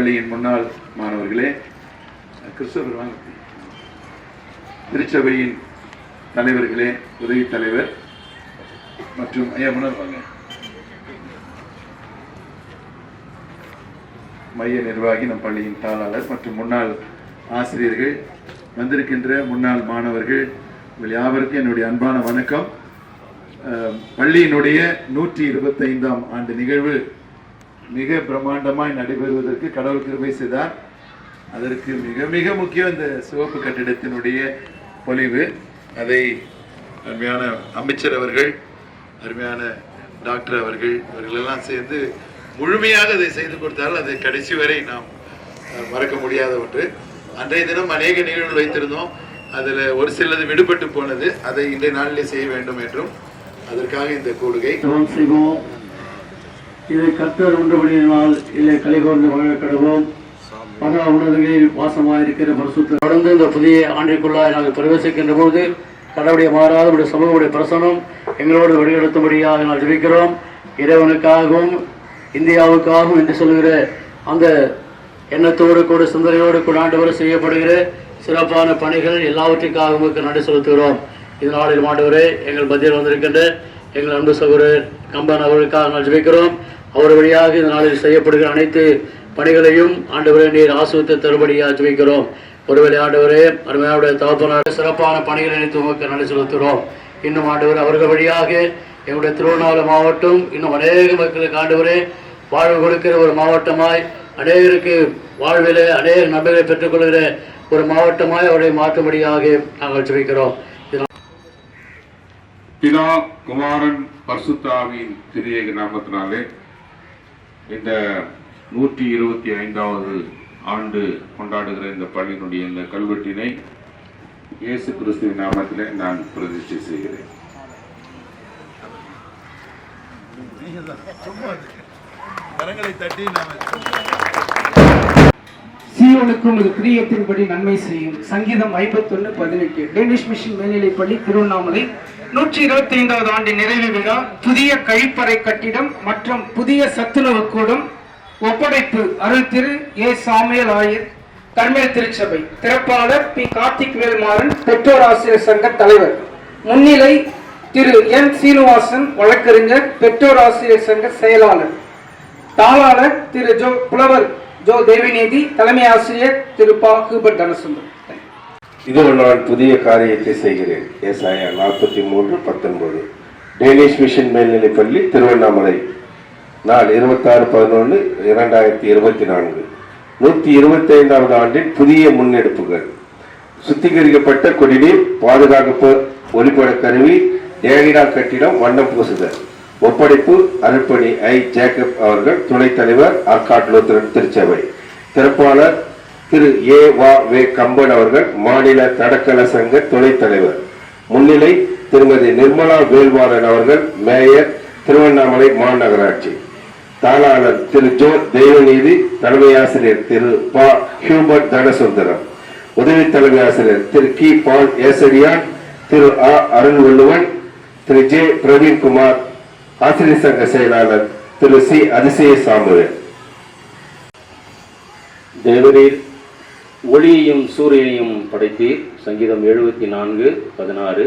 பள்ளியின் முன்னாள் மாணவர்களே, கிறிஸ்தவர் திருச்சபையின் தலைவர்களே, உதவி தலைவர் மற்றும் முன்னாள் மைய நிர்வாகி, நம் பள்ளியின் தாளாளர் மற்றும் முன்னாள் ஆசிரியர்கள், வந்திருக்கின்ற முன்னாள் மாணவர்கள், உங்கள் யாவருக்கும் என்னுடைய அன்பான வணக்கம். பள்ளியினுடைய 125ஆம் ஆண்டு நிகழ்வு மிக பிரம்மாண்டமாய் நடைபெறுவதற்கு கடவுள் கிருபை செய்தார். அதற்கு மிக மிக முக்கியம் இந்த சிவப்பு கட்டிடத்தினுடைய பொலிவு. அதை அருமையான அமைச்சர் அவர்கள், அருமையான டாக்டர் அவர்கள், இவர்களெல்லாம் சேர்ந்து முழுமையாக அதை செய்து கொடுத்தால் அது கடைசி வரை நாம் மறக்க முடியாத ஒன்று. அன்றைய தினம் அநேக நிகழ்வுகள் வைத்திருந்தோம். அதில் ஒரு சிலது விடுபட்டு போனது. அதை இன்றைய நாளிலே செய்ய வேண்டும் என்றும் அதற்காக இந்த கூடுகை செய்வோம். இதை கர்த்தர் ஒன்றுபடியினால் இல்லை கலைகோர்ந்து வழங்கப்படுவோம். பல உணர்வுகளில் வாசமாயிருக்கிற பரிசுத்த தொடர்ந்து இந்த புதிய ஆண்டிற்குள்ளாக நாங்கள் பிரவேசிக்கின்ற போது கடவுளுடைய மாறாத சமூகமுடைய பிரசனம் எங்களோடு வழிநடத்தும்படியாக நாங்கள் ஜெபிக்கிறோம். இறைவனுக்காகவும் இந்தியாவுக்காகவும் என்று சொல்கிற அந்த எண்ணத்தோடு கூட சிந்தனையோடு கூட ஆண்டவர் செய்யப்படுகிற சிறப்பான பணிகள் எல்லாவற்றிற்காகவும் நன்றி செலுத்துகிறோம். இந்த நாளில் ஆண்டவரே, எங்கள் மத்தியில் வந்திருக்கின்ற எங்கள் அன்பு சகோதரர் கம்பன் அவர்களுக்காக நாங்கள் ஜெபிக்கிறோம். அவர் வழியாக இந்த நாளில் செய்யப்படுகிற அனைத்து பணிகளையும் ஆண்டவரே நீர் ஆசிரியத்தை தருபடியாக ஜெபிக்கிறோம். ஒருவேளை ஆண்டவரே, அருமையாவுடைய தகப்பனாக சிறப்பான பணிகளை அனைத்து உங்களுக்கு நன்றி செலுத்துகிறோம். இன்னும் ஆண்டவர் அவர்கள் வழியாக எங்களுடைய திருவண்ணாமலை மாவட்டம் இன்னும் அநேக மக்களுக்கு ஆண்டவரே வாழ்வு கொடுக்கிற ஒரு மாவட்டமாய், அநேகருக்கு வாழ்விலே அநேக நன்மைகளை பெற்றுக்கொள்கிற ஒரு மாவட்டமாய் அவரை மாற்றும்படியாக நாங்கள் ஜெபிக்கிறோம். பிதா, குமாரன், பரிசுத்தாவின் திரியேக நாமத்தினாலே இந்த 125வது ஆண்டு கொண்டாடுகிற இந்த பள்ளியினுடைய இந்த கல்வெட்டினை இயேசு கிறிஸ்துவின் நாமத்திலே நான் பிரதிஷ்டை செய்கிறேன். சீயோனுக்கு உமது பிரியத்தின்படி நன்மை செய்யும். சங்கீதம் 51:18. டேனிஷ் மிஷன் மேல்நிலைப்பள்ளி, திருவண்ணாமலை 125வது ஆண்டு நிறைவு விழா, புதிய கழிப்பறை கட்டிடம் மற்றும் புதிய சத்துணவு கூடம் ஒப்படைப்பு. அருள் திரு ஏ. சாமுவேல் ஆயர், கர்மேல் திருச்சபை. திறப்பாளர் பி. கார்த்திக் வேல்மாறன், பெற்றோர் ஆசிரியர் சங்க தலைவர். முன்னிலை திரு என். சீனிவாசன், வழக்கறிஞர், பெற்றோர் ஆசிரியர் சங்க செயலாளர். தாளாளர் திரு புலவர் ஜோ தேவிநேதி, தலைமை ஆசிரியர் திரு பா. ஹூபர்ட் தனசுந்தர். இதோ நான் புதிய காரியத்தை செய்கிறேன். ஏசாயா 43:19. டேனிஷ் மிஷன் மேல்நிலைப்பள்ளி, திருவண்ணாமலை, நாள் 26/11/2024. 125வது ஆண்டின் புதிய முன்னெடுப்புகள். சுத்திகரிக்கப்பட்ட குடிநீர், பாதுகாப்பு ஒளிப்பட கருவி, டேனிடா கட்டிடம், வண்ணம் பூசுதல். ஒப்படைப்பு அருட்பணி ஐ. ஜேக்கப் அவர்கள், துணைத் தலைவர், ஆர்காட் லூத்தரன் திருச்சபை. திறப்பாளர் திரு ஏ. வா. வே. கம்பன் அவர்கள், மாநில தடகள சங்க துணைத் தலைவர். முன்னிலை திருமதி நிர்மலா வேல்வாளன் அவர்கள், மேயர், திருவண்ணாமலை மாநகராட்சி. தாளாளர் திரு ஜோ தெய்வநீதி, தலைமை ஆசிரியர் திரு பா. ஹியூபர்ட் தனசுந்தரம். உதவி தலைமை ஆசிரியர் திரு கி. பால் ஏசடியான், திரு ஆ. அருள்வள்ளுவன், திரு ஜே. பிரவீன்குமார். ஆசிரியர் சங்க செயலாளர் திரு சி. அதிசய சாமுவேல். தேவரீர் ஒளியையும் சூரியனையும் படைத்தீர். சங்கீதம் 74:16.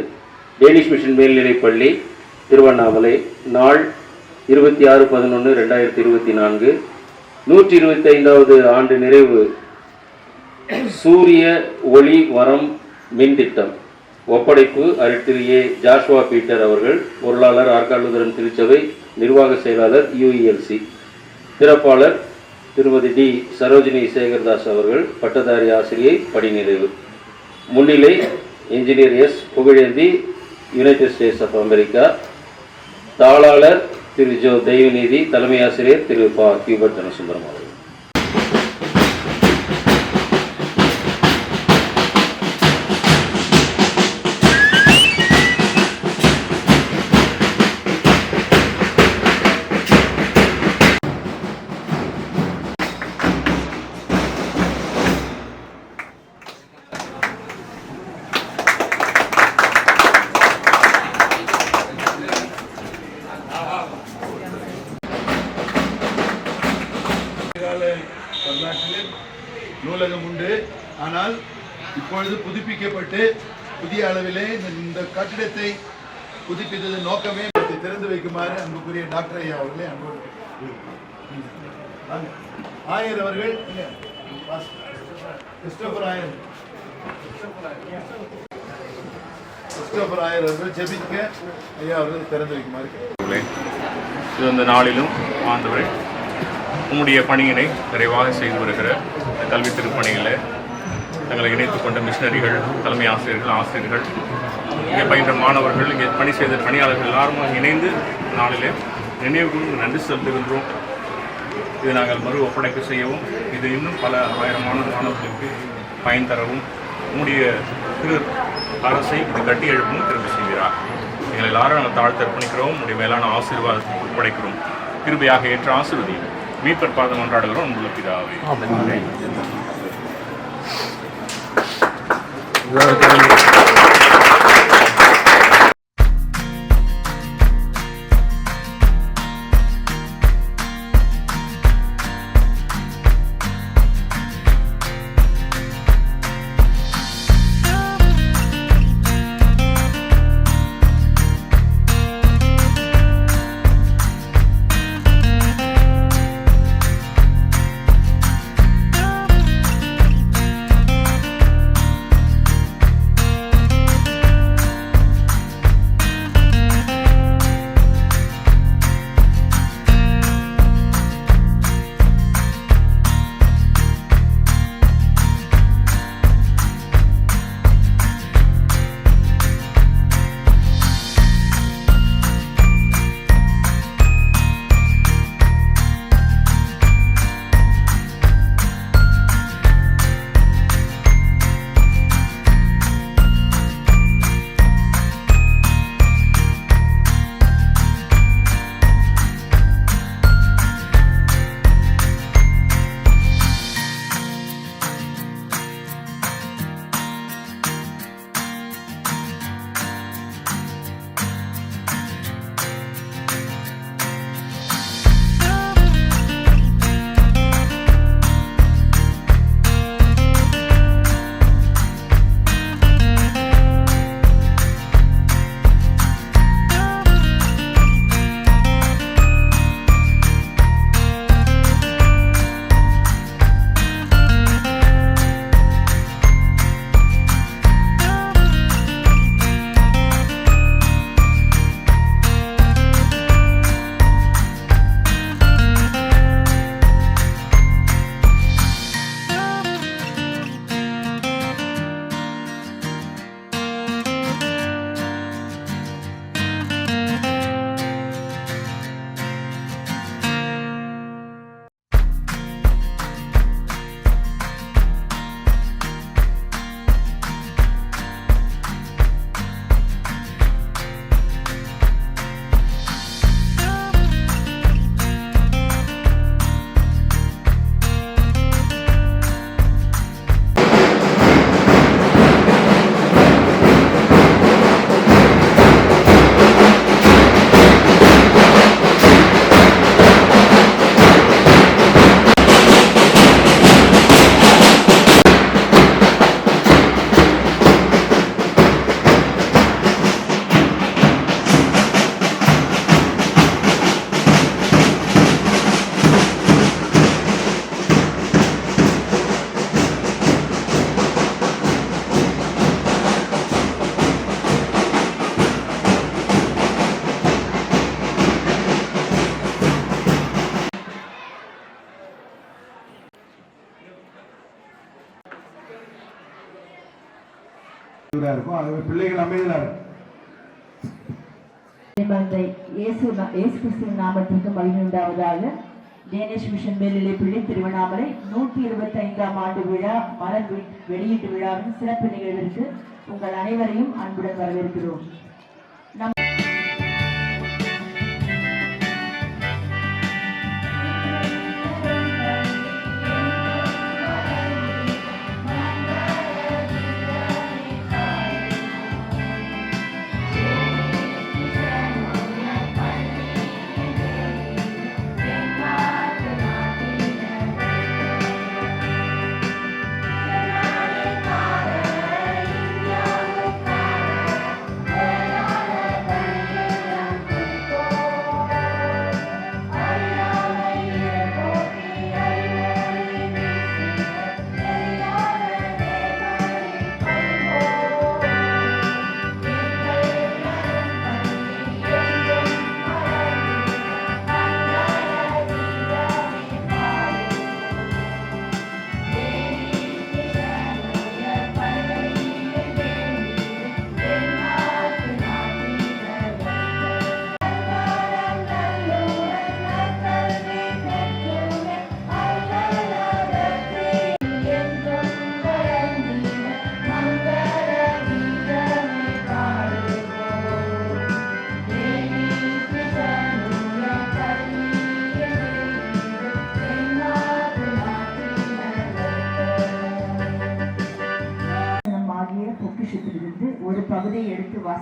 டேனிஷ் மிஷன் மேல்நிலைப்பள்ளி, திருவண்ணாமலை, நாள் 26/11/2024. 125வது ஆண்டு நிறைவு சூரிய ஒளி வரம் மின் திட்டம். ஒப்படைப்பு அருட்திரு ஏ. ஜாஷ்வா பீட்டர் அவர்கள், பொருளாளர், ஆர்காட் லூத்தரன் திருச்சபை, நிர்வாக செயலாளர், UELC. திறப்பாளர் திருமதி டி. சரோஜினி சேகர்தாஸ் அவர்கள், பட்டதாரி ஆசிரியை, பணி நிறைவு. முன்னிலை engineer S. Pugazhendhi, United States of America. தாளாளர் திரு ஜோ தெய்வநீதி, தலைமை ஆசிரியர் திரு பா. ஹியூபர்ட் தனசுந்தரம் அவர்கள். நாட்டிலே நூலகம் உண்டு. ஆனால் இப்பொழுது புதுப்பிக்கப்பட்டு புதிய அளவிலே இந்த கட்டிடத்தை புதுப்பித்தது நோக்கமே திறந்து வைக்குமாறு அன்புக்குரிய டாக்டர் ஐயா அவர்களே அன்போடு ஆயர் அவர்கள் கிறிஸ்டோபர் ஆயர் அவர்கள் ஜெபிக்க ஐயா அவர்கள் திறந்து வைக்குமாறு. இது இந்த நாளிலும் ஆண்டவரே உம்முடைய பணியினை நிறைவாக செய்து வருகிற கல்வி திருப்பணிகளை தங்களை இணைத்துக் கொண்ட மிஷனரிகள், தலைமை ஆசிரியர்கள், இங்கே பயின்ற மாணவர்கள், இங்கே பணி செய்த பணியாளர்கள் எல்லாரும் இணைந்து நாளிலே நினைவு நன்றி செலுத்துகின்றோம். இது நாங்கள் மறு ஒப்படைப்பு செய்யவும், இது இன்னும் பல ஆயிரமான மாணவர்களுக்கு பயன் தரவும் உம்முடைய திரு அரசை இது கட்டி எழுப்பவும் திரும்பி செய்கிறார். எங்கள் எல்லாரும் நாங்கள் தாழ்த்து அர்ப்பணிக்கிறோம். உடைய மேலான ஆசீர்வாதத்தை ஒப்படைக்கிறோம். கிருபையாக ஏற்ற ஆசீர்வதி மீட்பர் பாதம் கொண்டாடுகிறோம் உள்ள பிதாவே. இருக்கும். ஆகவே பிள்ளைகள் அமைதியாக இருக்கும். இயேசு கிறிஸ்துவின் நாமத்திற்கு மகிமை உண்டாவதாக. டேனிஷ் மிஷன் மேல்நிலைப்பள்ளி திருவண்ணாமலை 125ஆம் ஆண்டு விழா மலர் வெளியீட்டு விழாவின் சிறப்பு நிகழ்விற்கு உங்கள் அனைவரையும் அன்புடன் வரவேற்கிறோம்.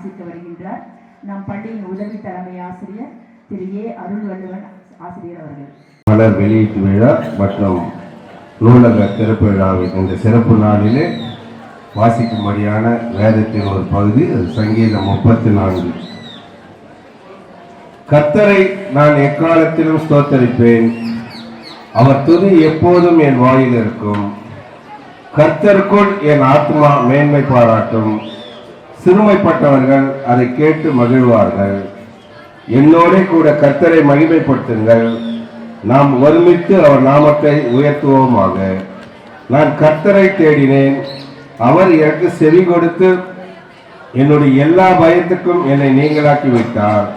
வாசிக்க வருகின்றார் நம் பள்ளியின் உதவி தலைமை ஆசிரியர் திரு ஏ அருள்வள்ளுவன் ஆசிரியர் அவர்கள். மலர் வெளியீட்டு விழா மற்றும் நூலக திறப்பு விழாவின் இந்த சிறப்பு நாளிலே வாசிக்கும்படியான வேதத்தின் ஒரு பகுதி, அது சங்கீதம் 34. கர்த்தரை நான் எக்காலத்திலும் ஸ்தோத்தரிப்பேன், அவர் துதி எப்போதும் என் வாயில் இருக்கும். கர்த்தருக்குள் என் ஆத்மா மேன்மை பாராட்டும், சிறுமைப்பட்டவர்கள் அதை கேட்டு மகிழ்வார்கள். என்னோட கூட கர்த்தரை மகிமைப்படுத்துங்கள், நாம் ஒருமித்து அவர் நாமத்தை உயர்த்துவோமாக. நான் கர்த்தரை தேடினேன், அவர் எனக்கு செவி கொடுத்து என்னுடைய எல்லா பயத்துக்கும் என்னை நீங்களாக்கி விட்டார்.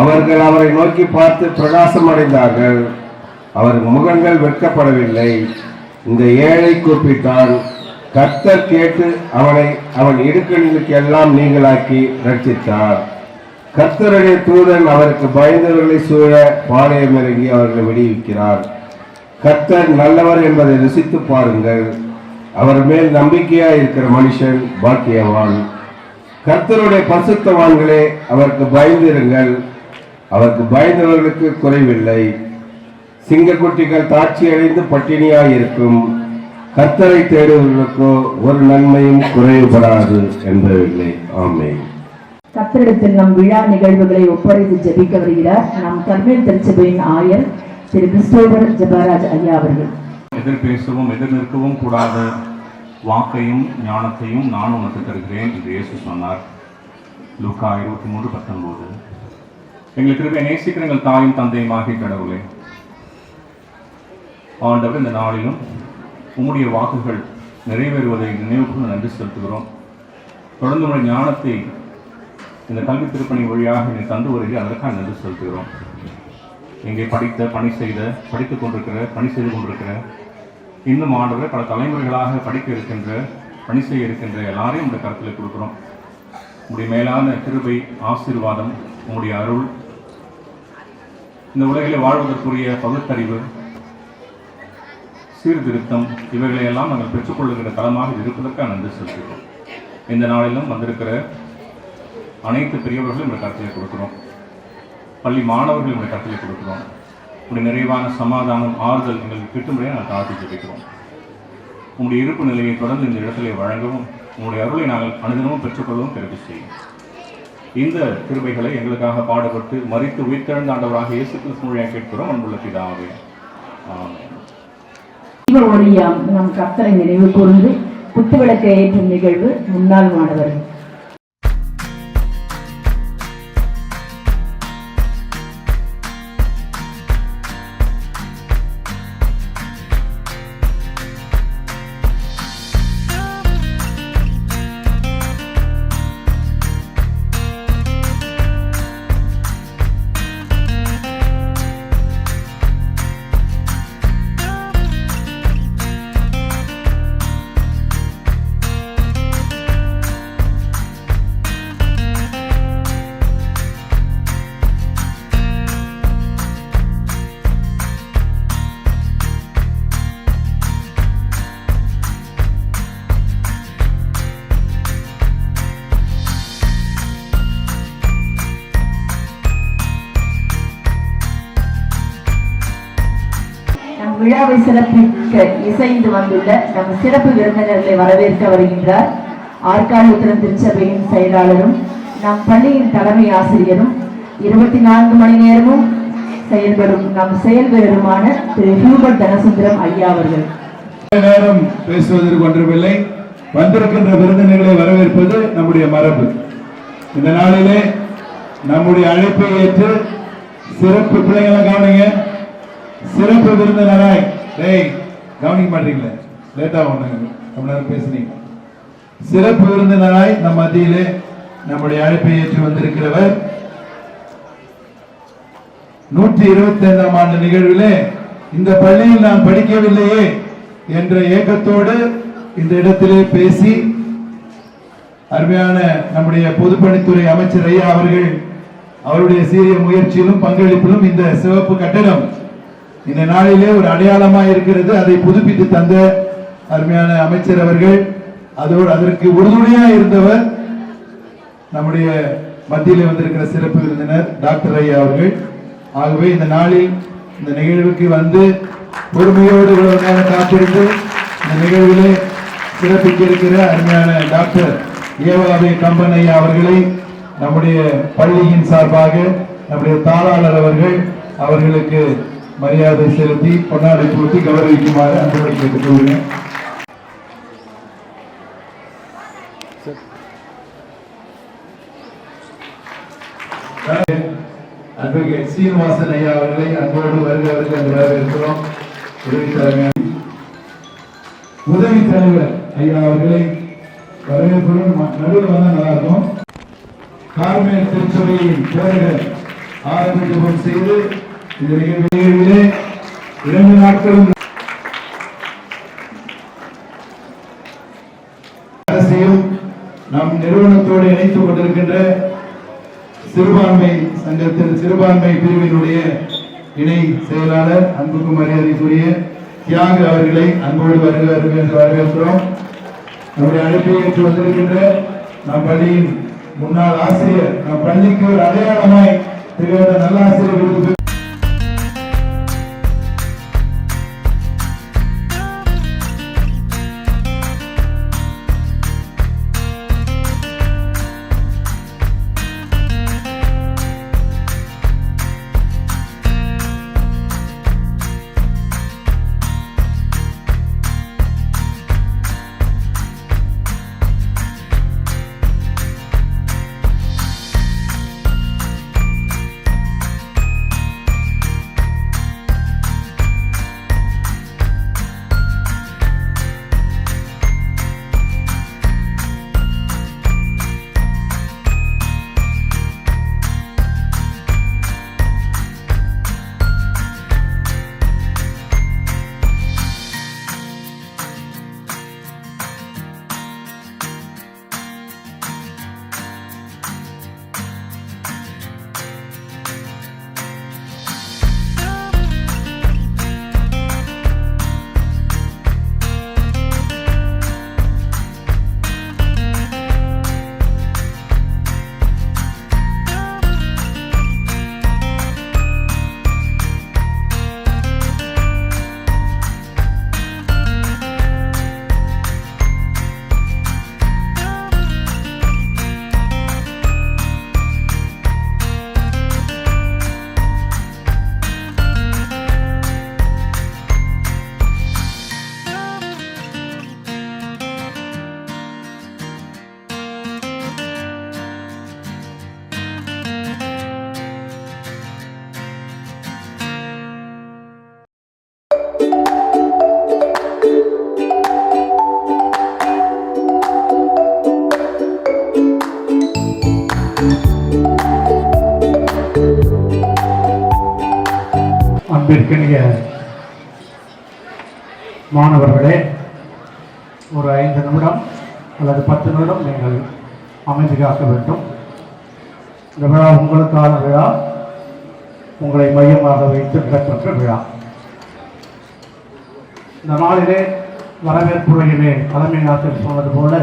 அவர்கள் அவரை நோக்கி பார்த்து பிரகாசம் அடைந்தார்கள், அவர் முகங்கள் வெட்கப்படவில்லை. இந்த ஏழை கூப்பிட்டான், கர்த்தர் கேட்டு அவன் இடுக்கணிகளுக்கு எல்லாம் நீங்களாக்கி ரட்சித்தார். கர்த்தருடைய தூதன் அவருக்கு பயந்தவர்களை சூழ பாளையம் இறங்கி அவர்களை விடுவிக்கிறார். கர்த்தர் நல்லவர் என்பதை ருசித்து பாருங்கள், அவர் மேல் நம்பிக்கையாய் இருக்கிற மனுஷன் பாக்கியவான். கர்த்தருடைய பரிசுத்தவான்களே அவருக்கு பயந்திருங்கள், அவருக்கு பயந்தவர்களுக்கு குறைவில்லை. சிங்கக்குட்டிகள் தாட்சி அடைந்து பட்டினியாய் இருக்கும், கர்த்தரை தேடுவர்களுக்கோ ஒரு நன்மையும் குறைவுபடாது என்பதில்லை. ஆமென். கர்த்தரிடத்தில் நம் விழா நிகழ்வுகளை ஒப்படைத்து ஜெபிக்க வருகிறார் நம் கர்மேல் திருச்சபையின் ஆயர் திரு கிறிஸ்டோபர் ஜெபராஜ் ஐயா அவர்கள். எதிர் பேசவும் எதிர் நிற்கவும் கூடாத வாக்கையும் ஞானத்தையும் நான் உனக்கு தருகிறேன் என்று இயேசு சொன்னார். லூக்கா 23:19. எங்களுக்கு இருக்க நேசிக்கிற எங்கள் தாயும் தந்தையும் ஆகிய கடவுளே, ஆண்டவர் இந்த நாளிலும் உம்முடைய வாக்குகள் நிறைவேறுவதை நினைவுக்கு நன்றி செலுத்துகிறோம். தொடர்ந்து உடைய ஞானத்தை இந்த கல்வி திருப்பணி வழியாக நீ தந்து வருகிற அதற்காக நன்றி செலுத்துகிறோம். இங்கே படித்துக் கொண்டிருக்கிற பணி செய்து கொண்டிருக்கிற இன்னும் ஆண்டவர் பல தலைமுறைகளாக படிக்க இருக்கின்ற பணி செய்ய இருக்கின்ற எல்லாரையும் இந்த கருத்தில் கொடுக்குறோம். உங்களுடைய மேலான கிருபை, ஆசீர்வாதம், உங்களுடைய அருள், இந்த உலகில் வாழ்வதற்குரிய பகுத்தறிவு, சீர்திருத்தம், இவைகளையெல்லாம் நாங்கள் பெற்றுக்கொள்ளுகிற தளமாக இருப்பதற்காக நன்றி செலுத்துகிறோம். இந்த நாளிலும் வந்திருக்கிற அனைத்து பெரியவர்களும் இந்த கருத்தில் கொடுக்கிறோம். பள்ளி மாணவர்கள் இந்த கருத்தில் கொடுக்கிறோம். உங்களுடைய நிறைவான சமாதானம், ஆறுதல் எங்களுக்கு கிட்டும்படியாக நாங்கள் தாழ்த்தி ஜெபிக்கிறோம். உங்களுடைய இருப்பு நிலையை தொடர்ந்து இந்த இடத்திலே வழங்கவும், உங்களுடைய அருளை நாங்கள் அனுதினமும் பெற்றுக்கொள்ளவும் கிருபை செய்யும். இந்த கிருபைகளை எங்களுக்காக பாடுபட்டு மரித்து உயிர்த்தெழுந்த ஆண்டவராக இயேசு கிறிஸ்து மூலமாக கேட்கிறோம். அன்புள்ள பிதாவே, ஆமென். ஒளியாம் நம் கர்த்தரை நினைவு கூர்ந்து குத்துவிளக்கை ஏற்றும் நிகழ்வு முன்னாள் மாணவர்கள். விழாவை சிறப்பிக்க இசைந்து வந்துள்ள நம் சிறப்பு விருந்தினர்களை வரவேற்க வருகின்றார் ஆற்காடு திருச்சபையின் செயலாளரும் நம் பள்ளியின் தலைமை ஆசிரியரும் 24 மணி நேரமும் செயல்படும் நம் செயல்வீரருமான திரு ஹியூபர்ட் தனசுந்தரம் ஐயா அவர்கள். நேரம் பேசுவதற்கு ஒன்றுமில்லை, வந்திருக்கின்ற விருந்தினர்களை வரவேற்பது நம்முடைய மரபு. இந்த நாளிலே நம்முடைய அழைப்பை ஏற்று சிறப்பு பிள்ளைகளை கவனிங்க, சிறப்பு விருந்தினராய் கவனிக்க மாட்டீங்களே, லேட்டா ஒன்று பேசுனீங்க. சிறப்பு விருந்தினராய் நம் மத்தியிலே நம்முடைய அழைப்பை ஏற்று வந்திருக்கிறவர் 125ஆம் ஆண்டு நிகழ்விலே இந்த பள்ளியில் நான் படிக்கவில்லையே என்ற ஏக்கத்தோடு இந்த இடத்திலே பேசி அருமையான நம்முடைய பொதுப்பணித்துறை அமைச்சர் ஐயா அவர்கள் அவருடைய சீரிய முயற்சியிலும் பங்களிப்பிலும் இந்த சிவப்பு கட்டடம் இந்த நாளிலே ஒரு அடையாளமாக இருக்கிறது. அதை புதுப்பித்து தந்த அருமையான அமைச்சர் அவர்கள், அதோடு அதற்கு உறுதுணையாக இருந்தவர் நம்முடைய மத்தியில் வந்திருக்கிற சிறப்பு விருந்தினர் டாக்டர் ஐயா அவர்கள். ஆகவே இந்த நாளில் இந்த நிகழ்வுக்கு வந்து பொறுமையோடு இவ்வளவு நேரம் காத்திருந்து இந்த நிகழ்விலே சிறப்பிக்க இருக்கிற அருமையான டாக்டர் ஏவாவே கம்பன் ஐயா அவர்களை நம்முடைய பள்ளியின் சார்பாக நம்முடைய தாளாளர் அவர்களுக்கு மரியாதை செலுத்தி பொன்னாடை பூட்டி கௌரவிக்குமாறு அன்போடு கேட்டுக்கொள்கிறேன். அட்வொகேட் சீனிவாசன் ஐயா அவர்களை அன்போடு வருகிறவர்கள் என்று வரவேற்கிறோம். உதவி தலைவர் ஐயா அவர்களை வரவேற்புடன் நடுவில் வந்தா நல்லா இருக்கும். கார்மேல் திருச்சபையின் போர்கள் ஆரம்ப ஜெபம் செய்து இந்த நிகழ்விலே 2 நாட்களும் அரசையும் நம் நிறுவனத்தோடு இணைத்துக் கொண்டிருக்கின்ற சிறுபான்மை சங்கத்தின் சிறுபான்மை பிரிவினுடைய இணை செயலாளர் அன்புக்கும் மரியாதைக்குரிய தியாக அவர்களை அன்போடு வருகிறார்கள் என்று வரவேற்கிறோம். நம்முடைய அழைப்பை ஏற்று வந்திருக்கின்ற நம் பள்ளியின் முன்னாள் ஆசிரியர், நம் பள்ளிக்கு ஒரு அடையாளமாய் திகழ்ந்த நல்ல ஆசிரியர்களுக்கு அன்பிற்கினிய மாணவர்களே, ஒரு 5 நிமிடம் அல்லது 10 நிமிடம் நீங்கள் அமைதி காக்க வேண்டும். இந்த விழா உங்களுக்கான விழா, உங்களை மையமாக வைத்து நடைபெற்ற விழா. இந்த நாளிலே வரவேற்புரையிலே தலைமை ஆசிரியர் சொன்னது போல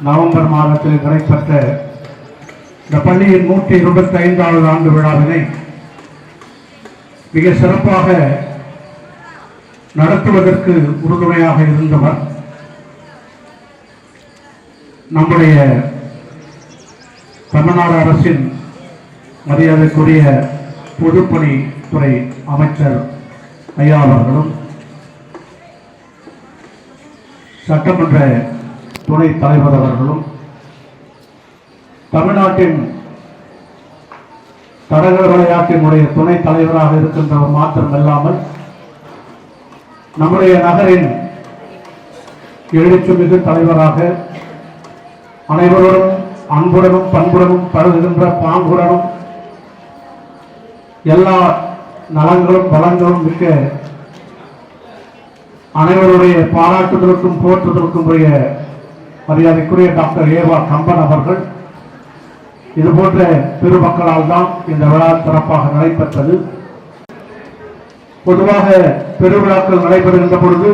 நவம்பர் மாதத்தில் நடைபெற்ற இந்த பள்ளியின் 125வது ஆண்டு விழாவினை மிக சிறப்பாக நடத்துவதற்கு உறுதுணையாக இருந்தவர் நம்முடைய தமிழ்நாடு அரசின் மரியாதைக்குரிய பொதுப்பணித்துறை அமைச்சர் ஐயா அவர்களும் சட்டமன்ற துணைத் தலைவர் அவர்களும் தமிழ்நாட்டின் தடகள விளையாட்டினுடைய துணைத் தலைவராக இருக்கின்றவர் மாத்திரமல்லாமல் நம்முடைய நகரின் எழுச்சிமிகு தலைவராக அனைவரோடும் அன்புடனும் பண்புடனும் பழகுகின்ற பாங்குடனும் எல்லா நலங்களும் வளங்களும் மிக்க அனைவருடைய பாராட்டுதலுக்கும் போற்றுதலுக்கும் உரிய மரியாதைக்குரிய டாக்டர் ஏவா கம்பன் அவர்கள் இதுபோன்ற பெருமக்களால் தான் இந்த விழா சிறப்பாக நடைபெற்றது. பொதுவாக பெருவிழாக்கள் நடைபெறுகின்ற பொழுது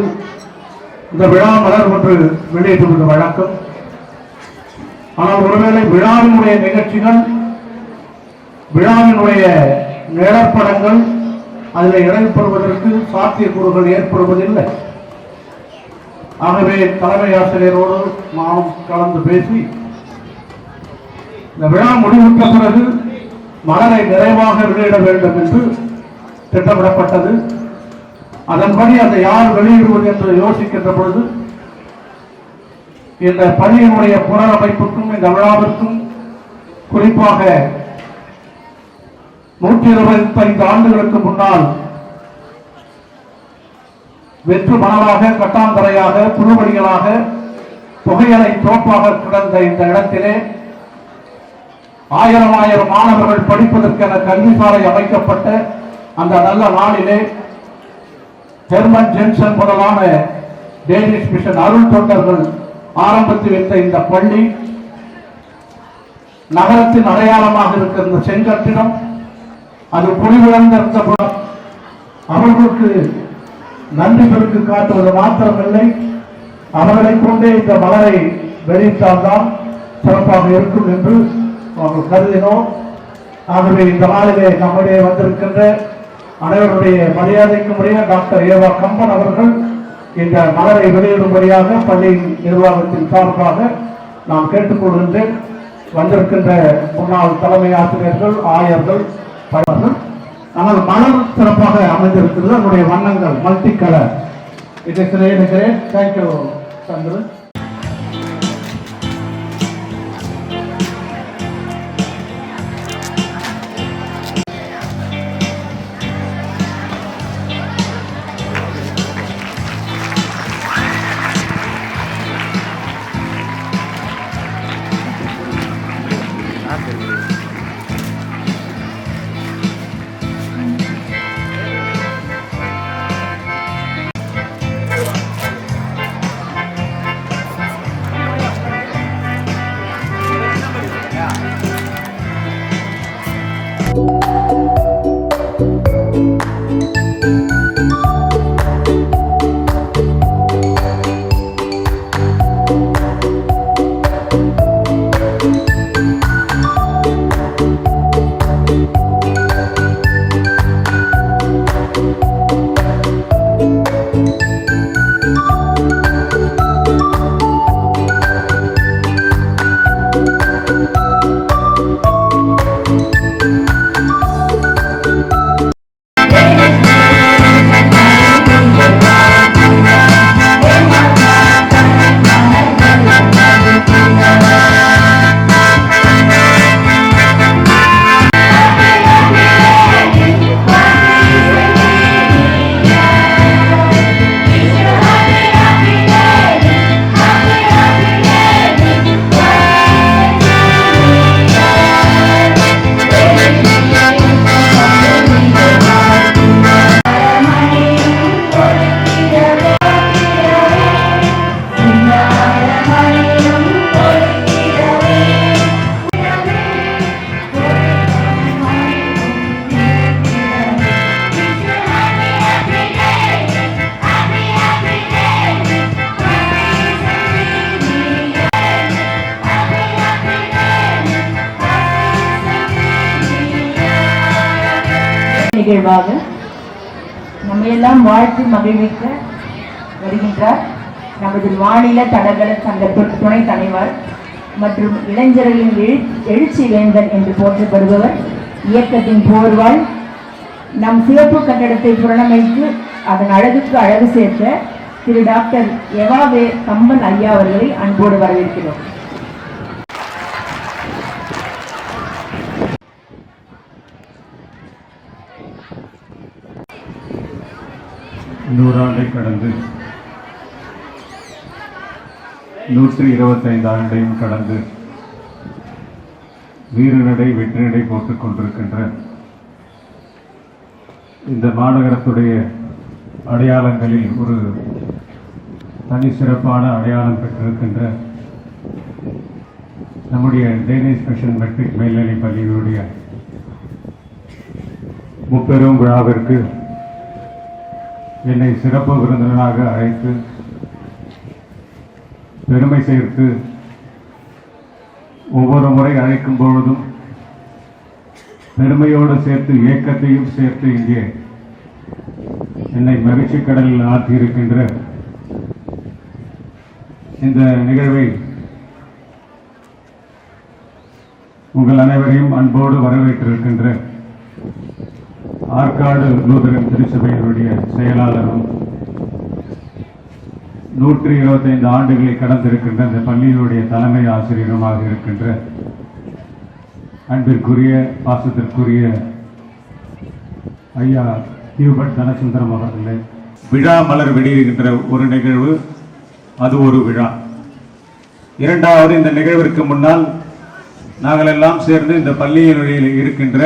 இந்த விழா மலர் ஒன்று வெளியிட்டுள்ள வழக்கம். ஆனால் ஒருவேளை விழாவினுடைய நிகழ்ச்சிகள், விழாவினுடைய நிழற்படங்கள் அதில் இடம்பெறுவதற்கு சாத்தியக்கூறுகள் ஏற்படுவதில்லை. ஆகவே தலைமை ஆசிரியரோடு நாம் கலந்து பேசி இந்த விழா முடிவுற்ற பிறகு மலரை நிறைவாக வெளியிட வேண்டும் என்று திட்டமிடப்பட்டது. அதன்படி அதை யார் வெளியிடுவது என்று யோசிக்கின்ற பொழுது இந்த பள்ளியினுடைய புனரமைப்புக்கும் இந்த விழாவிற்கும் குறிப்பாக 125 ஆண்டுகளுக்கு முன்னால் வெற்று மணலாக, கட்டாந்தரையாக, புல்வெளிகளாக, புகையலை தோப்பாக கிடந்த இந்த இடத்திலே 1000 மாணவர்கள் படிப்பதற்கென கல்விசாலை அமைக்கப்பட்ட அந்த நல்ல நாளிலே ஹெர்மன் ஜென்சன் முதலான டேனிஷ் மிஷன் அருள் தொண்டர்கள் ஆரம்பித்து வைத்த இந்த பள்ளி நகரத்தின் அடையாளமாக இருக்கிற இந்த செங்கட்டிடம் அது பொலிவிழந்திருந்த அவர்களுக்கு நன்றி பெருக்கு காட்டுவது மாத்திரமில்லை, அவர்களை கொண்டே இந்த மலரை வெளியிட்டால்தான் சிறப்பாக இருக்கும் என்று அவர்கள் கருதினோம். ஆகவே இந்த நாளிலே நம்முடைய வந்திருக்கின்ற அனைவருடைய மரியாதைக்குரிய டாக்டர் ஏவா கம்பன் அவர்கள் இந்த மலரை வெளியிடும்படியாக பள்ளியின் நிர்வாகத்தின் சார்பாக நான் கேட்டுக்கொள்கின்றேன். வந்திருக்கின்ற முன்னாள் தலைமை ஆசிரியர்கள், ஆயர்கள், பலர்கள். ஆனால் மலர் சிறப்பாக அமைந்திருக்கிறது. அதனுடைய வண்ணங்கள் மல்டி கலர். இதை இருக்கிறேன். தேங்க்யூ சந்திரன். நிகழ்வாக நம்மையெல்லாம் வாழ்த்து மகிழ்விக்க வருகின்றார் நமது மாநில தடகள சங்க துணை தலைவர் மற்றும் இளைஞர்களின் எழுச்சி வேந்தன் என்று போற்றப்படுபவர், இயக்கத்தின் போர்வாள், நம் சிவப்பு கட்டடத்தை புறணமைத்து அதன் அழகுக்கு அழகு சேர்த்த திரு டாக்டர் எவாவே கம்பன் ஐயா அவர்களை அன்போடு வரவேற்கிறோம். நூறாண்டை கடந்து 125 ஆண்டையும் கடந்து வீரநடை வெற்றிநடை போட்டுக் கொண்டிருக்கின்ற இந்த மாநகரத்துடைய அடையாளங்களில் ஒரு தனி சிறப்பான அடையாளம் பெற்றிருக்கின்ற நம்முடைய டேனிஷ் மிஷன் மெட்ரிக் மேல்நிலைப் பள்ளியினுடைய முப்பெரும் விழாவிற்கு என்னை சிறப்பு விருந்தினராக அழைத்து பெருமை சேர்த்து ஒவ்வொரு முறை அழைக்கும் பொழுதும் பெருமையோடு சேர்த்து ஏக்கத்தையும் சேர்த்து இங்கே என்னை மகிழ்ச்சி கடலில் ஆற்றியிருக்கின்ற இந்த நிகழ்வை உங்கள் அனைவரையும் அன்போடு வரவேற்றிருக்கின்ற ஆற்காடு லூதரன் திருச்சபையினுடைய செயலாளரும் 125 ஆண்டுகளை கடந்திருக்கின்ற இந்த பள்ளியினுடைய தலைமை ஆசிரியருமாக இருக்கின்ற அன்பிற்குரிய பாசத்திற்குரிய ஐயா ஹியூபர்ட் தனசுந்தரம் அவர்களே, விழா மலர் வெளியிடுகின்ற ஒரு நிகழ்வு, அது ஒரு விழா. இரண்டாவது, இந்த நிகழ்விற்கு முன்னால் நாங்கள் எல்லாம் சேர்ந்து இந்த பள்ளியில் இருக்கின்ற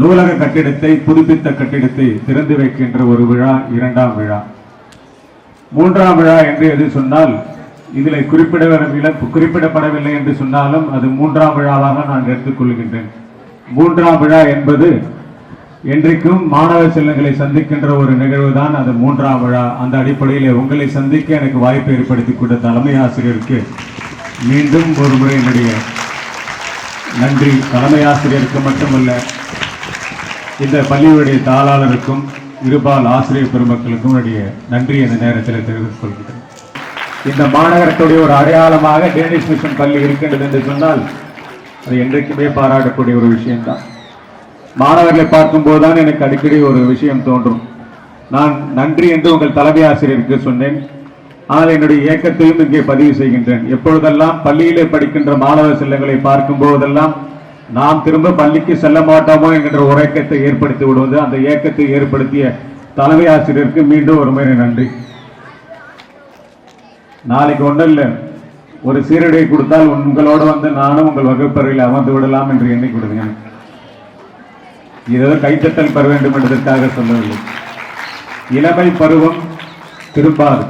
நூலக கட்டிடத்தை, புதுப்பித்த கட்டிடத்தை திறந்து வைக்கின்ற ஒரு விழா, இரண்டாம் விழா. மூன்றாம் விழா என்று எது சொன்னால் இதில் குறிப்பிடப்படவில்லை என்று சொன்னாலும் அது மூன்றாம் விழாவாக நான் எடுத்துக்கொள்கின்றேன். மூன்றாம் விழா என்பது என்றைக்கும் மாணவ செல்வங்களை சந்திக்கின்ற ஒரு நிகழ்வு தான் அது மூன்றாம் விழா. அந்த அடிப்படையில் உங்களை சந்திக்க எனக்கு வாய்ப்பு ஏற்படுத்தி கொடுத்த தலைமை ஆசிரியருக்கு மீண்டும் ஒரு முறை என்னுடைய நன்றி. தலைமை ஆசிரியருக்கு மட்டுமல்ல, இந்த பள்ளியுடைய தாளாளருக்கும் இருபால் ஆசிரியர் பெருமக்களுக்கும் என்னுடைய நன்றி இந்த நேரத்தில் தெரிவித்துக் கொள்கிறேன். இந்த மாநகரத்துடைய ஒரு அடையாளமாக டேனிஷ் மிஷன் பள்ளி இருக்கின்றது என்று சொன்னால் அது என்றைக்குமே பாராட்டக்கூடிய ஒரு விஷயம்தான். மாணவர்களை பார்க்கும்போது தான் எனக்கு அடிக்கடி ஒரு விஷயம் தோன்றும். நான் நன்றி என்று உங்கள் தலைமை ஆசிரியருக்கு சொன்னேன், ஆனால் என்னுடைய இயக்கத்தையும் இங்கே பதிவு செய்கின்றேன். எப்பொழுதெல்லாம் பள்ளியிலே படிக்கின்ற மாணவ செல்வங்களை பார்க்கும் போதெல்லாம் நாம் திரும்ப பள்ளிக்கு செல்ல மாட்டோமோ என்கின்ற ஒரு இயக்கத்தை ஏற்படுத்தி விடுவது, அந்த இயக்கத்தை ஏற்படுத்திய தலைமை ஆசிரியருக்கு மீண்டும் ஒரு முறை நன்றி. நாளைக்கு ஒன்றும் இல்லை, ஒரு சீருடை கொடுத்தால் உங்களோடு வந்து நானும் உங்கள் வகுப்பறையில் அமர்ந்து விடலாம் என்று எண்ணி கொடுங்க. ஏதோ கைத்தட்டல் பெற வேண்டும் என்பதற்காக சொல்லவில்லை. இளமை பருவம் திரும்பாது.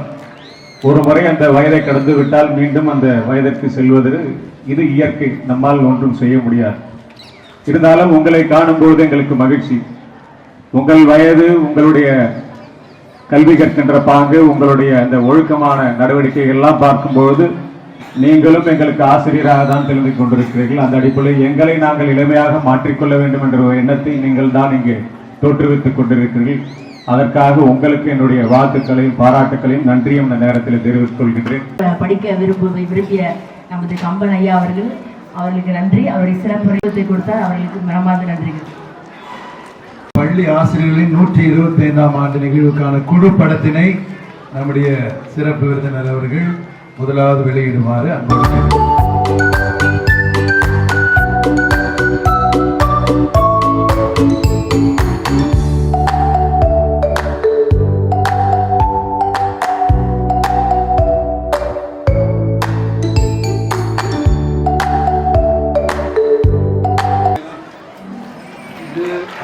ஒரு முறை அந்த வயதை கடந்து விட்டால் மீண்டும் அந்த வயதிற்கு செல்வது இது இயற்கை, நம்மால் ஒன்றும் செய்ய முடியாது. இருந்தாலும் உங்களை காணும்போது எங்களுக்கு மகிழ்ச்சி. உங்கள் வயது, உங்களுடைய கல்வி கற்கின்ற பாங்கு, உங்களுடைய அந்த ஒழுக்கமான நடவடிக்கைகள் எல்லாம் பார்க்கும்போது நீங்களும் எங்களுக்கு ஆசிரியராக தான் தெரிந்து கொண்டிருக்கிறீர்கள். அந்த அடிப்படையில் எங்களை நாங்கள் இளமையாக மாற்றிக்கொள்ள வேண்டும் என்ற ஒரு எண்ணத்தை நீங்கள் தான் இங்கே தோற்றுவித்துக் கொண்டிருக்கிறீர்கள். அதற்காக உங்களுக்கு என்னுடைய வாழ்த்துக்களையும் பாராட்டுக்களையும் நன்றியும் இந்த நேரத்தில் தெரிவித்துக் கொள்கின்றேன். படிக்க விரும்பிய நமது கம்பன் ஐயா அவர்களுக்கு நன்றி. அவருடைய சிறப்பு கொடுத்தார், அவர்களுக்கு மனமார்ந்த நன்றிகள். பள்ளி ஆசிரியர்களின் 125ஆம் ஆண்டு நிகழ்வுக்கான குழு படத்தினை நம்முடைய சிறப்பு விருந்தினர் அவர்கள் முதலாவது வெளியிடுமாறு அன்போடு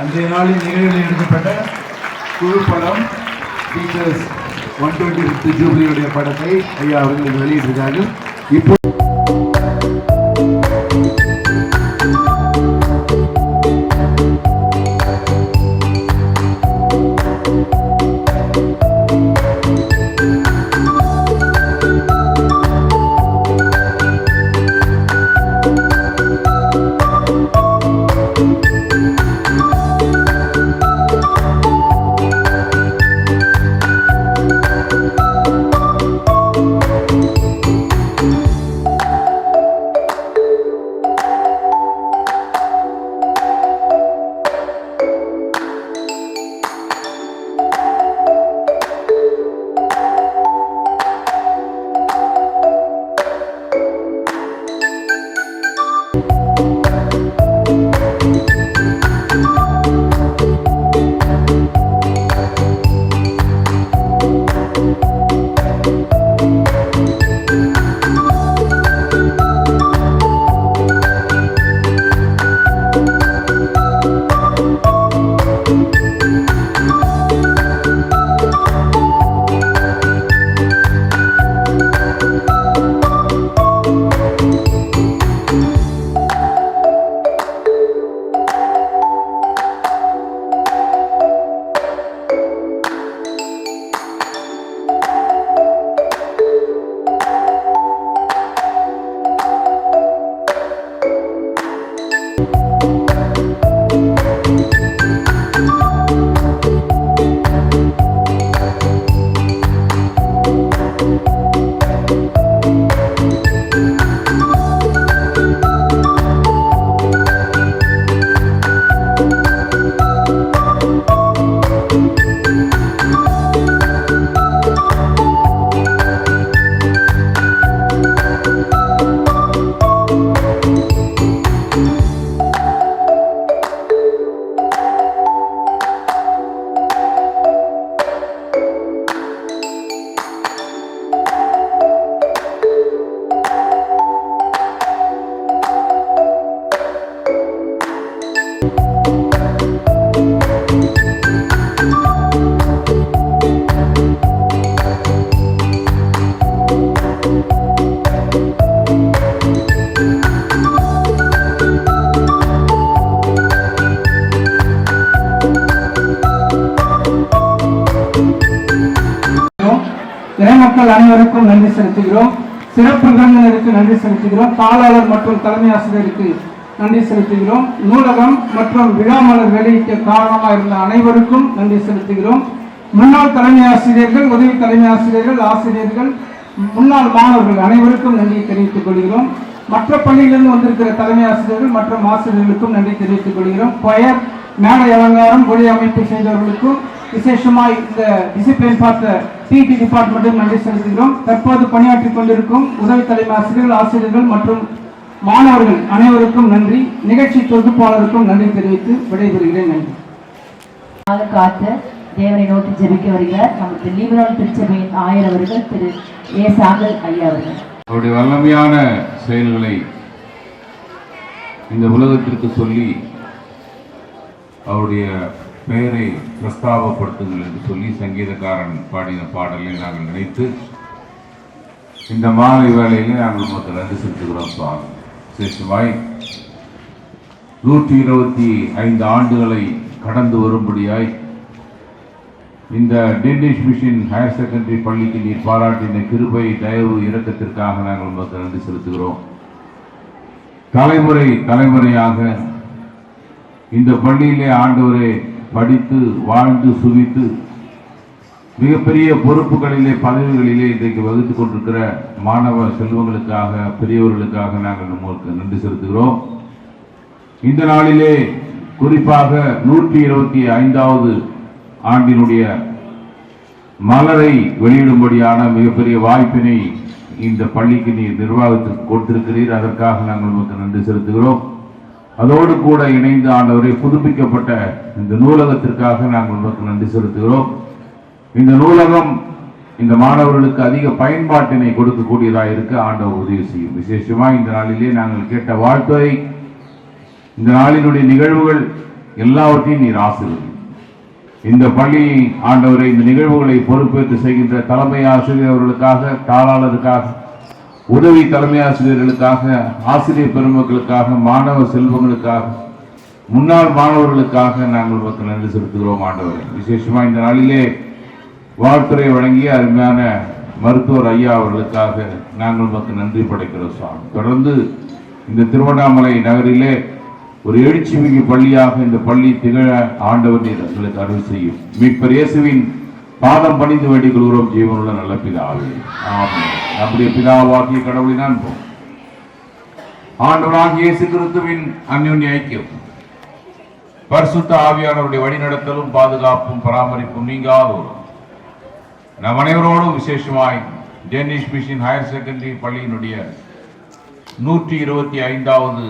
அன்றைய நாளில் நிகழ்வில் எடுக்கப்பட்ட குழு படம் டீச்சர்ஸ் 125th ஜூபிலியுடைய படத்தை ஐயா அவர்கள் வெளியிட்டிருக்கார்கள். இப்போ பொதுமக்கள் அனைவருக்கும் நன்றி செலுத்துகிறோம். சிறப்பு விருந்தினருக்கு நன்றி செலுத்துகிறோம். தாளாளர் மற்றும் தலைமை ஆசிரியருக்கு நன்றி செலுத்துகிறோம். நூலகம் மற்றும் விழாமலர் வெளியிட்ட காரணமாக இருந்த அனைவருக்கும் நன்றி செலுத்துகிறோம். முன்னாள் தலைமை ஆசிரியர்கள், உதவி தலைமை ஆசிரியர்கள், ஆசிரியர்கள், முன்னாள் மாணவர்கள் அனைவருக்கும் நன்றி தெரிவித்துக் கொள்கிறோம். மற்ற பள்ளியிலிருந்து வந்திருக்கிற தலைமை ஆசிரியர்கள் மற்றும் ஆசிரியர்களுக்கும் நன்றி தெரிவித்துக் கொள்கிறோம். கொயர், மேடை அலங்காரம், ஒளி அமைப்பு செய்தவர்களுக்கும் விசேஷமாய் இந்த டிசிப்ளின் பார்த்த டிடி டிபார்ட்மெண்ட்டுக்கு நன்றி செலுத்துகிறோம். தற்போது பணியாற்றிக் கொண்டிருக்கும் உதவி தலைமை ஆசிரியர்கள், ஆசிரியர்கள் மற்றும் மாணவர்கள் அனைவருக்கும் நன்றி. நிகழ்ச்சி தொகுப்பாளருக்கும் நன்றி தெரிவித்து விடைபெறுகிறேன். நன்றி. காத்து தேவனை நோக்கி ஜெபிக்க வருகிறார் நமது லிபரல் திருச்சபையின் ஆயர் அவர்கள் திரு ஏ சாந்தல் ஐயா அவர்கள். அவருடைய வல்லமையான செயல்களை இந்த உலகத்திற்கு சொல்லி அவருடைய பெயரை பிரஸ்தாபப்படுத்துங்கள் என்று சொல்லி சங்கீதக்காரன் பாடின பாடலை நாங்கள் நினைத்து இந்த மாலை வேளையிலே நாங்கள் மொத்தம் நன்றி செலுத்துகிறோம். சுவாமி விசேஷமாய் 125 ஆண்டுகளை கடந்து வரும்படியாய் இந்த டென்னிஷ் மிஷன் ஹையர் செகண்டரி பள்ளிக்கு நீர் பாராட்டின கிருபை, தயவு, இரக்கத்திற்காக நாங்கள் உங்களுக்கு நன்றி செலுத்துகிறோம். தலைமுறை தலைமுறையாக இந்த பள்ளியிலே ஆண்டவரே படித்து வாழ்ந்து சுவித்து மிகப்பெரிய பொறுப்புகளிலே பதவிகளிலே இன்றைக்கு வகுத்துக் கொண்டிருக்கிற மாணவ செல்வங்களுக்காக, பெரியவர்களுக்காக நாங்கள் உங்களுக்கு நன்றி செலுத்துகிறோம். இந்த நாளிலே குறிப்பாக 125வது ஆண்டினுடைய மலரை வெளியிடும்படியான மிகப்பெரிய வாய்ப்பினை இந்த பள்ளிக்கு நீர் நிர்வாகத்திற்கு கொடுத்திருக்கிறீர். அதற்காக நாங்கள் உங்களுக்கு நன்றி செலுத்துகிறோம். அதோடு கூட இணைந்து ஆண்டவரை புதுப்பிக்கப்பட்ட இந்த நூலகத்திற்காக நாங்கள் உங்களுக்கு நன்றி செலுத்துகிறோம். இந்த நூலகம் இந்த மாணவர்களுக்கு அதிக பயன்பாட்டினை கொடுக்கக்கூடியதாக இருக்க ஆண்டவர் உதவி செய்யும். விசேஷமாக இந்த நாளிலே நாங்கள் கேட்ட வாழ்த்துறை, இந்த நாளினுடைய நிகழ்வுகள் எல்லாவற்றையும் நீர் ஆசீர்வதி. இந்த பள்ளி ஆண்டவரை இந்த நிகழ்வுகளை பொறுப்பேற்று செய்கின்ற தலைமை ஆசிரியர் அவர்களுக்காக, தாளாளருக்காக, உதவி தலைமை ஆசிரியர்களுக்காக, ஆசிரியர் பெருமக்களுக்காக, மாணவ செல்வங்களுக்காக, முன்னாள் மாணவர்களுக்காக நாங்கள் உங்களுக்கு நன்றி செலுத்துகிறோம். ஆண்டவரை விசேஷமாக இந்த நாளிலே வாழ்த்துறை வழங்கிய அருமையான மருத்துவர் ஐயா அவர்களுக்காக நாங்கள் உங்களுக்கு நன்றி படைக்கிறோம். சுவாமி தொடர்ந்து இந்த திருவண்ணாமலை நகரிலே ஒரு எழுச்சி மிகு பள்ளியாக இந்த பள்ளி திகழ ஆண்டவர் நீர் எங்களுக்கு அருள் செய்யும். மீட்பர் இயேசுவின் பாதம் பணிந்து வேண்டிக் கொள்கிறோம் ஜீவனுள்ள நல்ல பிதாவே, ஆமென். நம்முடைய பிதாவாகிய கடவுளின் ஆண்டவராகிய இயேசு கிறிஸ்துவின் அன்யோன்ய ஐக்கியம், பரிசுத்த ஆவியானவருடைய வழிநடத்தலும் பாதுகாப்பும் பராமரிப்பும் நீங்காதோரும் நம் அனைவரோடும் விசேஷமாய் டென்னிஷ் மிஷன் ஹையர் செகண்டரி பள்ளியினுடைய 125வது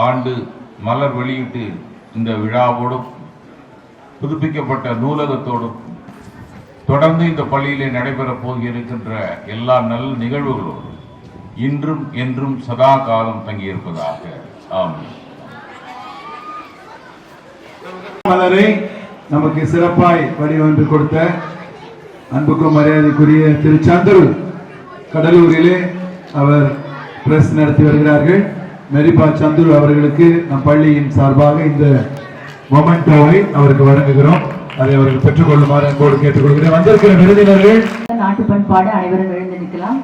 ஆண்டு மலர் வெளியீட்டு இந்த விழாவோடும் புதுப்பிக்கப்பட்ட நூலகத்தோடும் தொடர்ந்து இந்த பள்ளியிலே நடைபெறப் போகியிருக்கின்ற எல்லா நல்ல நிகழ்வுகளோடும் இன்றும் என்றும் சதா காலம் தங்கியிருப்பதாக. ஆமென். மலரை நமக்கு சிறப்பாய் வடிவமைத்து கொடுத்த அன்புக்கும் மரியாதைக்குரிய திரு சந்துரு கடலூரிலே அவர் பிரஸ் நடத்தி வருகிறார்கள். மெரிபா சந்துரு அவர்களுக்கு நம் பள்ளியின் சார்பாக இந்த மொமெண்டோவை அவருக்கு வழங்குகிறோம். அதை அவர்கள் பெற்றுக்கொள்ளுமாறு அன்போடு கேட்டுக்கொள்கிறேன். வந்திருக்கிற விருந்தினர்கள் நாட்டு பண்பாடு அனைவரும் எழுந்து நிற்கலாம்.